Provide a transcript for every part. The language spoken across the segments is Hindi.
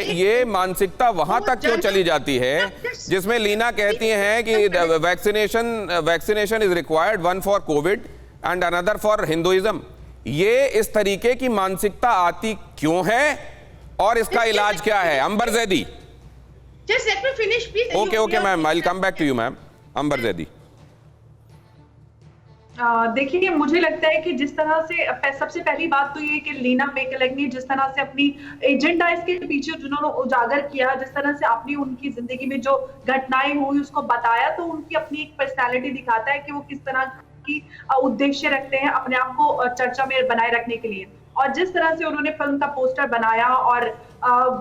ये मानसिकता वहां तक क्यों चली जाती है जिसमें लीना कहती हैं कि vaccination is required, one for Covid and another for Hinduism. ये इस तरीके की मानसिकता आती क्यों है और इसका इलाज क्या है? Ambar Zaidi. Just let me finish, please. Okay ma'am, I will come back to you ma'am. Ambar Zaidi. देखिए, मुझे लगता है कि जिस तरह से सबसे पहली बात तो ये कि लीना मेकलग ने जिस तरह से अपनी एजेंडा इसके पीछे जिन्होंने उजागर किया, जिस तरह से अपनी उनकी जिंदगी में जो घटनाएं हुई उसको बताया, तो उनकी अपनी एक पर्सनालिटी दिखाता है कि वो किस तरह की उद्देश्य रखते हैं अपने आप को चर्चा में बनाए रखने के लिए। और जिस तरह से उन्होंने फिल्म का पोस्टर बनाया और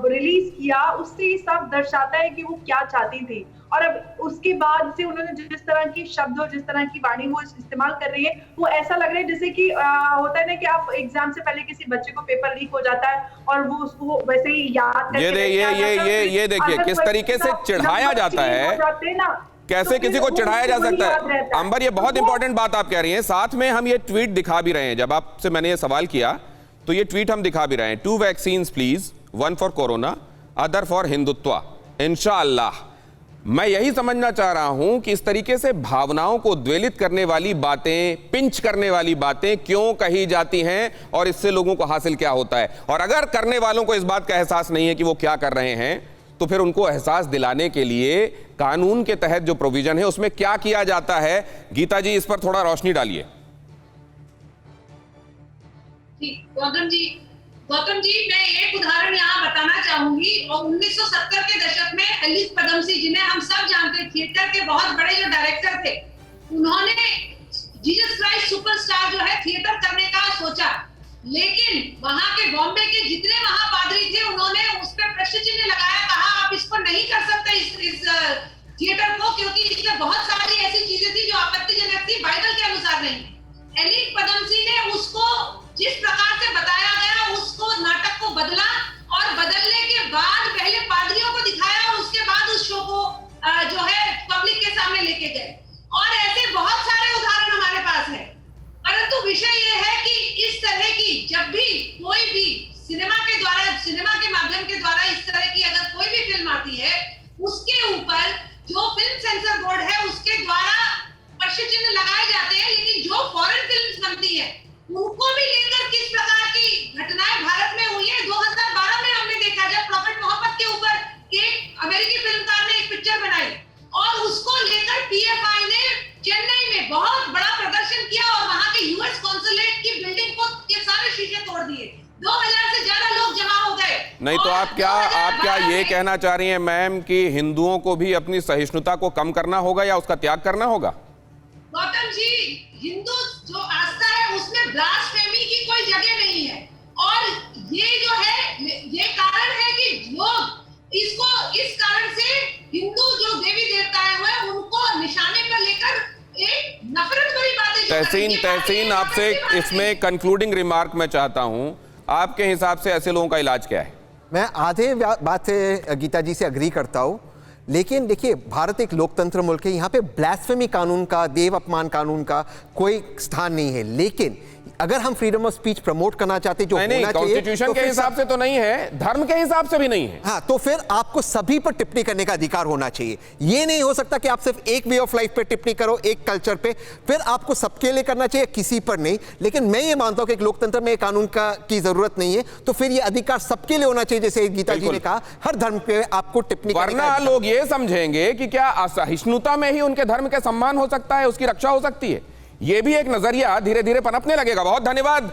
रिलीज किया, उससे ये सब दर्शाता है कि वो क्या चाहती थी। और अब उसके बाद से उन्होंने जिस तरह की शब्द और जिस तरह की वाणी वो इस्तेमाल कर रही है, वो ऐसा लग रहा है जैसे कि होता है ना कि आप एग्जाम से पहले किसी बच्चे को पेपर लीक हो जाता है और वो उसको वैसे ही याद ये देखिए किस तरीके से चिढ़ाया जाता है, कैसे किसी को चिढ़ाया जा सकता है। अंबर, ये बहुत इंपॉर्टेंट बात आप कह रही हैं। साथ में हम ये ट्वीट दिखा भी रहे हैं। जब आपसे मैंने ये सवाल किया तो ये ट्वीट हम दिखा भी रहे हैं। 2 vaccines please, 1 for corona, other for Hindutva, इंशाअल्लाह। मैं यही समझना चाह रहा हूं कि इस तरीके से भावनाओं को द्वेलित करने वाली बातें, पिंच करने वाली बातें क्यों कही जाती हैं और इससे लोगों को हासिल क्या होता है। और अगर करने वालों को इस बात का एहसास नहीं है कि वो क्या कर रहे हैं, तो फिर उनको एहसास दिलाने के लिए कानून के तहत जो प्रोविजन है उसमें क्या किया जाता है। गीता जी, इस पर थोड़ा रोशनी डालिए। गौतम जी, मैं एक उदाहरण यहाँ बताना चाहूंगी। और 1970 के दशक में एलिस पदमसी, जिन्हें हम सब जानते हैं, थिएटर के बहुत बड़े जो डायरेक्टर थे, उन्होंने जीसस क्राइस्ट सुपरस्टार जो है थिएटर करने का सोचा। लेकिन वहां के बॉम्बे के जितने महापादरी थे, उन्होंने उस पर प्रश्न चिन्ह लगाया, कहा आप इसको नहीं कर सकते इस थिएटर को, क्योंकि इसमें बहुत सारी ऐसी चीजें थी जो आपत्तिजनक थी, बाइबल के अनुसार नहीं। एलिस पदमसी ने उसको जिस प्रकार से बताया गया, उसको नाटक को बदला और बदलने के बाद पहले पादरियों को दिखाया और उसके बाद उस शो को जो है पब्लिक के सामने लेके गए। और ऐसे बहुत सारे उदाहरण हमारे पास है। परंतु विषय ये है कि इस तरह की जब भी कोई भी सिनेमा के माध्यम के द्वारा इस तरह की अगर कोई भी फिल्म आती है, उसके ऊपर जो फिल्म सेंसर बोर्ड है उसके द्वारा प्रश्न चिन्ह लगाए जाते हैं। लेकिन जो फॉरेन फिल्म्स बनती है उनको भी लेकर किस प्रकार की घटनाएं भारत में हुई है। 2012 में हमने देखा जब प्रॉफिट मोहम्मद के ऊपर एक अमेरिकी फिल्मकार ने एक पिक्चर बनाई और उसको लेकर पीएफआई ने चेन्नई में बहुत बड़ा प्रदर्शन किया और वहां के यूएस कॉन्सुलेट की बिल्डिंग के सारे शीशे तोड़ दिए। 2000 से ज्यादा लोग जमा हो गए। नहीं तो आप क्या ये कहना चाह रही हैं मैम कि हिंदुओं को भी अपनी सहिष्णुता को कम करना होगा या उसका त्याग करना होगा? गौतम जी, हिंदू जो आस्था है उसमें ब्लास्फेमी की कोई जगह नहीं है। और ये जो है ये कारण है कि लोग इसको इस कारण से हिंदू जो देवी देवताएं हुए उनको निशाने पर लेकर एक नफरत भरी बातें। तहसीन, आपसे इसमें कंक्लूडिंग रिमार्क मैं चाहता हूं। आपके हिसाब से ऐसे लोगों का इलाज क्या है? मैं आधे बात से गीता जी से अग्री करता हूं, लेकिन देखिए, भारत एक लोकतंत्र मुल्क है। यहाँ पे ब्लास्फेमी कानून का, देव अपमान कानून का कोई स्थान नहीं है। लेकिन अगर हम फ्रीडम ऑफ स्पीच प्रमोट करना चाहते जो नहीं, कॉन्स्टिट्यूशन तो के हिसाब से तो नहीं है, धर्म के हिसाब से भी नहीं है। हाँ, तो फिर आपको सभी पर टिप्पणी करने का अधिकार होना चाहिए। ये नहीं हो सकता कि आप सिर्फ एक वे ऑफ लाइफ पे टिप्पणी करो, एक कल्चर पे, फिर आपको सबके लिए करना चाहिए, किसी पर नहीं। लेकिन मैं ये मानता हूं कि एक लोकतंत्र में कानून की जरूरत नहीं है, तो फिर ये अधिकार सबके लिए होना चाहिए। जैसे गीता जी ने कहा, हर धर्म पे आपको टिप्पणी करने का। वरना लोग ये समझेंगे कि क्या असहिष्णुता में ही उनके धर्म के सम्मान हो सकता है, उसकी रक्षा हो सकती है। ये भी एक नजरिया धीरे धीरे पनपने लगेगा। बहुत धन्यवाद।